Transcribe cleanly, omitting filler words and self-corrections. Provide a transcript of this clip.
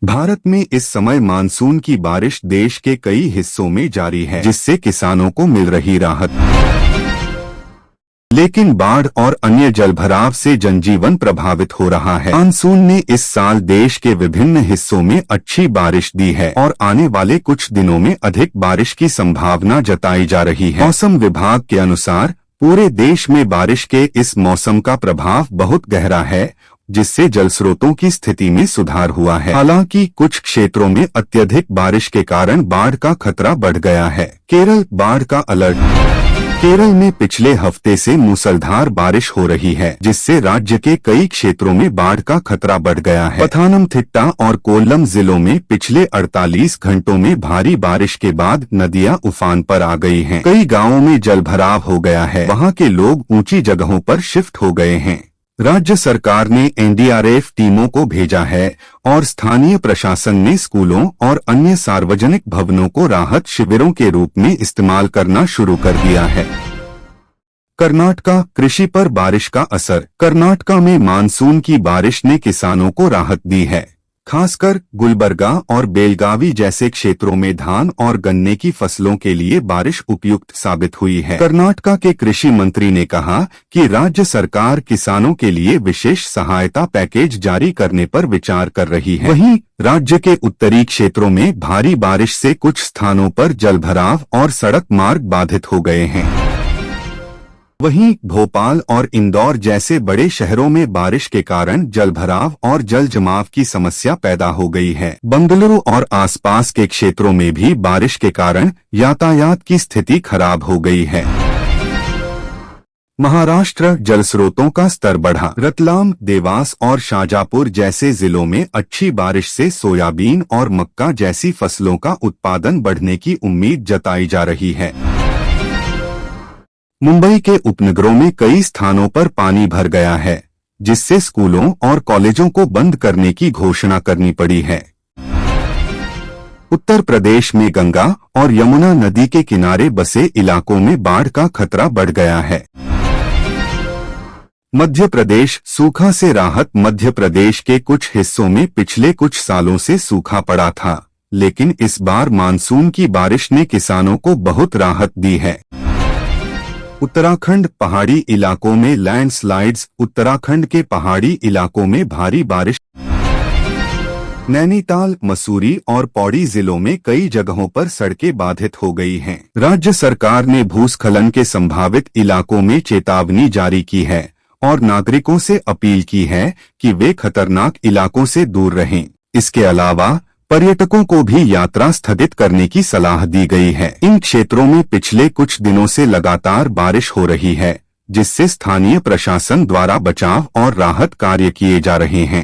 भारत में इस समय मानसून की बारिश देश के कई हिस्सों में जारी है, जिससे किसानों को मिल रही राहत। लेकिन बाढ़ और अन्य जलभराव से जनजीवन प्रभावित हो रहा है। मानसून ने इस साल देश के विभिन्न हिस्सों में अच्छी बारिश दी है और आने वाले कुछ दिनों में अधिक बारिश की संभावना जताई जा रही है। मौसम विभाग के अनुसार पूरे देश में बारिश के इस मौसम का प्रभाव बहुत गहरा है, जिससे जल स्रोतों की स्थिति में सुधार हुआ है। हालांकि कुछ क्षेत्रों में अत्यधिक बारिश के कारण बाढ़ का खतरा बढ़ गया है। केरल बाढ़ का अलर्ट। केरल में पिछले हफ्ते से मूसलाधार बारिश हो रही है, जिससे राज्य के कई क्षेत्रों में बाढ़ का खतरा बढ़ गया है। पथानमथिट्टा और कोल्लम जिलों में पिछले 48 घंटों में भारी बारिश के बाद नदियां उफान पर आ गई हैं। कई गांवों में जलभराव हो गया है। वहां के लोग ऊंची जगहों पर शिफ्ट हो गए हैं। राज्य सरकार ने एनडीआरएफ टीमों को भेजा है और स्थानीय प्रशासन ने स्कूलों और अन्य सार्वजनिक भवनों को राहत शिविरों के रूप में इस्तेमाल करना शुरू कर दिया है। कर्नाटका कृषि पर बारिश का असर। कर्नाटका में मानसून की बारिश ने किसानों को राहत दी है। खासकर गुलबर्गा और बेलगावी जैसे क्षेत्रों में धान और गन्ने की फसलों के लिए बारिश उपयुक्त साबित हुई है। कर्नाटका के कृषि मंत्री ने कहा कि राज्य सरकार किसानों के लिए विशेष सहायता पैकेज जारी करने पर विचार कर रही है। वहीं राज्य के उत्तरी क्षेत्रों में भारी बारिश से कुछ स्थानों पर जलभराव और सड़क मार्ग बाधित हो गए हैं। वहीं भोपाल और इंदौर जैसे बड़े शहरों में बारिश के कारण जलभराव और जल जमाव की समस्या पैदा हो गई है। बेंगलुरु और आसपास के क्षेत्रों में भी बारिश के कारण यातायात की स्थिति खराब हो गई है। महाराष्ट्र जल स्रोतों का स्तर बढ़ा। रतलाम, देवास और शाजापुर जैसे जिलों में अच्छी बारिश से सोयाबीन और मक्का जैसी फसलों का उत्पादन बढ़ने की उम्मीद जताई जा रही है। मुंबई के उपनगरों में कई स्थानों पर पानी भर गया है, जिससे स्कूलों और कॉलेजों को बंद करने की घोषणा करनी पड़ी है। उत्तर प्रदेश में गंगा और यमुना नदी के किनारे बसे इलाकों में बाढ़ का खतरा बढ़ गया है। मध्य प्रदेश सूखा से राहत। मध्य प्रदेश के कुछ हिस्सों में पिछले कुछ सालों से सूखा पड़ा था, लेकिन इस बार मानसून की बारिश ने किसानों को बहुत राहत दी है। उत्तराखंड पहाड़ी इलाकों में लैंडस्लाइड्स। उत्तराखंड के पहाड़ी इलाकों में भारी बारिश। नैनीताल, मसूरी और पौड़ी जिलों में कई जगहों पर सड़कें बाधित हो गई हैं। राज्य सरकार ने भूस्खलन के संभावित इलाकों में चेतावनी जारी की है और नागरिकों से अपील की है कि वे खतरनाक इलाकों से दूर रहें। इसके अलावा पर्यटकों को भी यात्रा स्थगित करने की सलाह दी गई है। इन क्षेत्रों में पिछले कुछ दिनों से लगातार बारिश हो रही है, जिससे स्थानीय प्रशासन द्वारा बचाव और राहत कार्य किए जा रहे हैं।